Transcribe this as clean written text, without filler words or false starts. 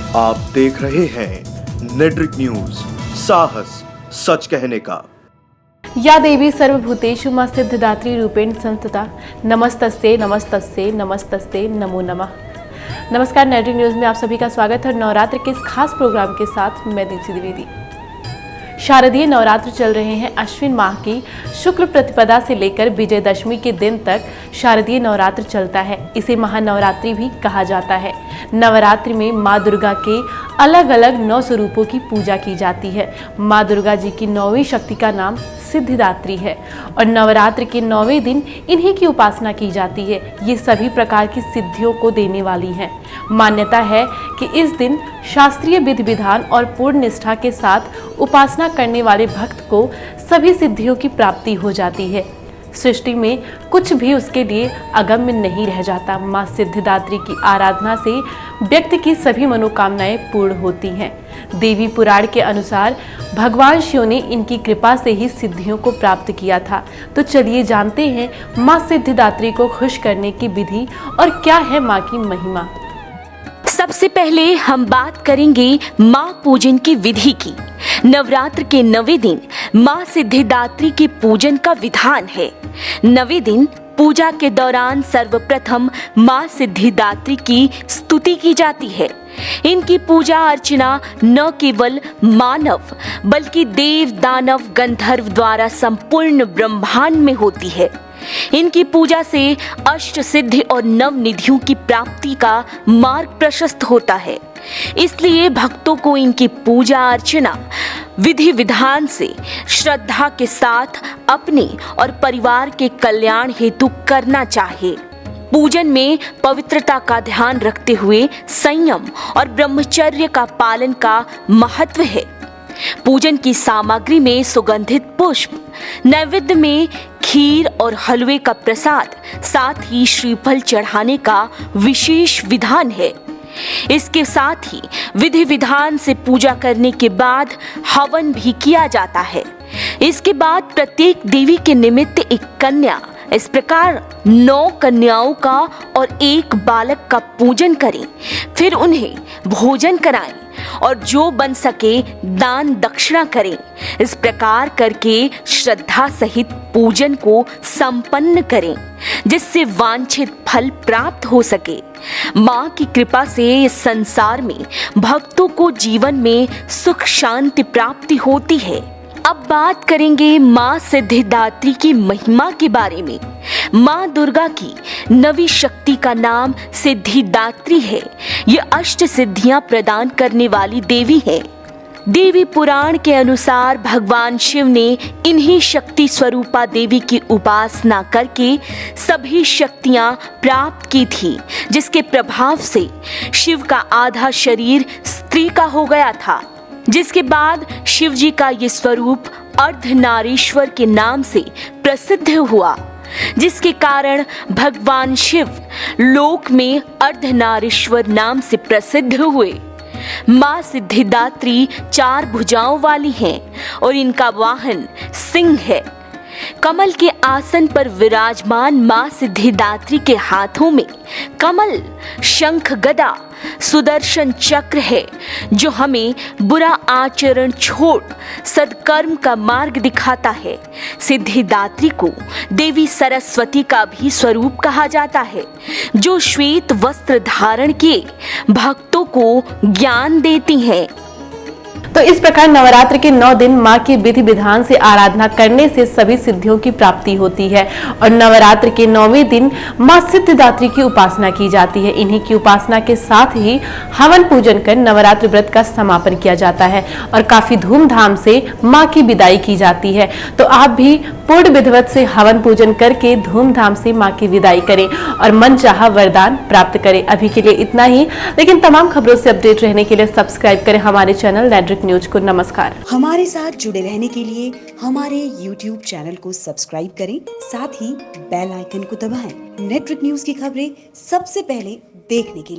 आप देख रहे हैं नेट्रिक न्यूज, साहस सच कहने का। या देवी सर्वभूतेषु मां सिद्धिदात्री रूपेण संस्थिता नमस्तस्ते नमस्तस्ते नमस्तस्ते नमो नमः। नमस्कार, नेट्रिक न्यूज में आप सभी का स्वागत है। नवरात्र के इस खास प्रोग्राम के साथ मैं दीप्ति द्विवेदी। शारदीय नवरात्र चल रहे हैं। अश्विन माह की शुक्ल प्रतिपदा से लेकर विजयदशमी के दिन तक शारदीय नवरात्र चलता है। इसे महानवरात्रि भी कहा जाता है। नवरात्रि में माँ दुर्गा के अलग अलग 9 स्वरूपों की पूजा की जाती है। माँ दुर्गा जी की 9वीं शक्ति का नाम सिद्धिदात्री है और नवरात्र के 9वें दिन इन्हीं की उपासना की जाती है। ये सभी प्रकार की सिद्धियों को देने वाली हैं। मान्यता है कि इस दिन शास्त्रीय विधि विधान और पूर्ण निष्ठा के साथ उपासना करने वाले भक्त को सभी सिद्धियों की प्राप्ति हो जाती है। सृष्टि में कुछ भी उसके लिए अगम्य नहीं रह जाता। माँ सिद्धिदात्री की आराधना से व्यक्ति की सभी मनोकामनाएं पूर्ण होती हैं। देवी पुराण के अनुसार भगवान शिव ने इनकी कृपा से ही सिद्धियों को प्राप्त किया था। तो चलिए जानते हैं माँ सिद्धिदात्री को खुश करने की विधि और क्या है माँ की महिमा। सबसे पहले हम बात करेंगे माँ पूजन की विधि की। नवरात्र के 9वें दिन माँ सिद्धिदात्री के पूजन का विधान है। 9वें दिन पूजा के दौरान सर्वप्रथम माँ सिद्धिदात्री की स्तुति की जाती है। इनकी पूजा अर्चना न केवल मानव बल्कि देव, दानव, गंधर्व द्वारा संपूर्ण ब्रह्मांड में होती है। इनकी पूजा से अष्ट सिद्धि और नव निधियों की प्राप्ति का मार्ग प्रशस्त होता है। इसलिए भक्तों को इनकी पूजा अर्चना विधि विधान से श्रद्धा के साथ अपने और परिवार के कल्याण हेतु करना चाहिए। पूजन में पवित्रता का ध्यान रखते हुए संयम और ब्रह्मचर्य का पालन का महत्व है। पूजन की सामग्री में सुगंधित पुष्प, नैवेद्य में खीर और हलवे का प्रसाद, साथ ही श्रीफल चढ़ाने का विशेष विधान है। इसके साथ ही विधि विधान से पूजा करने के बाद हवन भी किया जाता है। इसके बाद प्रत्येक देवी के निमित्त एक कन्या, इस प्रकार 9 कन्याओं का और 1 बालक का पूजन करें। फिर उन्हें भोजन कराएं और जो बन सके दान दक्षिणा करें। इस प्रकार करके श्रद्धा सहित पूजन को संपन्न करें, जिससे वांछित फल प्राप्त हो सके। माँ की कृपा से इस संसार में भक्तों को जीवन में सुख शांति प्राप्ति होती है। अब बात करेंगे माँ सिद्धिदात्री की महिमा के बारे में। माँ दुर्गा की 9वीं शक्ति का नाम सिद्धिदात्री है। ये अष्ट सिद्धियां प्रदान करने वाली देवी है। देवी पुराण के अनुसार भगवान शिव ने इन्हीं शक्ति स्वरूपा देवी की उपासना करके सभी शक्तियां प्राप्त की थी, जिसके प्रभाव से शिव का आधा शरीर स्त्री का हो गया था। जिसके बाद शिव जी का ये स्वरूप अर्धनारीश्वर के नाम से प्रसिद्ध हुआ, जिसके कारण भगवान शिव लोक में अर्धनारीश्वर नाम से प्रसिद्ध हुए। माँ सिद्धिदात्री 4 भुजाओं वाली हैं और इनका वाहन सिंह है। कमल के आसन पर विराजमान माँ सिद्धिदात्री के हाथों में कमल, शंख, गदा, सुदर्शन चक्र है, जो हमें बुरा आचरण छोड़ सद्कर्म का मार्ग दिखाता है। सिद्धिदात्री को देवी सरस्वती का भी स्वरूप कहा जाता है, जो श्वेत वस्त्र धारण किए भक्तों को ज्ञान देती हैं। तो इस प्रकार नवरात्र के 9 दिन माँ की विधि विधान से आराधना करने से सभी सिद्धियों की प्राप्ति होती है और नवरात्र के 9वें दिन माँ सिद्धिदात्री की उपासना की जाती है। इन्हीं की उपासना के साथ ही हवन पूजन कर नवरात्र व्रत का समापन किया जाता है और काफी धूमधाम से माँ की विदाई की जाती है। तो आप भी पूर्ण विधिवत से हवन पूजन करके धूमधाम से माँ की विदाई करें और मनचाहा वरदान प्राप्त करें। अभी के लिए इतना ही, लेकिन तमाम खबरों से अपडेट रहने के लिए सब्सक्राइब करें हमारे चैनल नेट्रिक न्यूज को। नमस्कार। हमारे साथ जुड़े रहने के लिए हमारे YouTube चैनल को सब्सक्राइब करें, साथ ही बेल आइकन को दबाएं। नेट्रिक न्यूज की खबरें सबसे पहले देखने के लिए।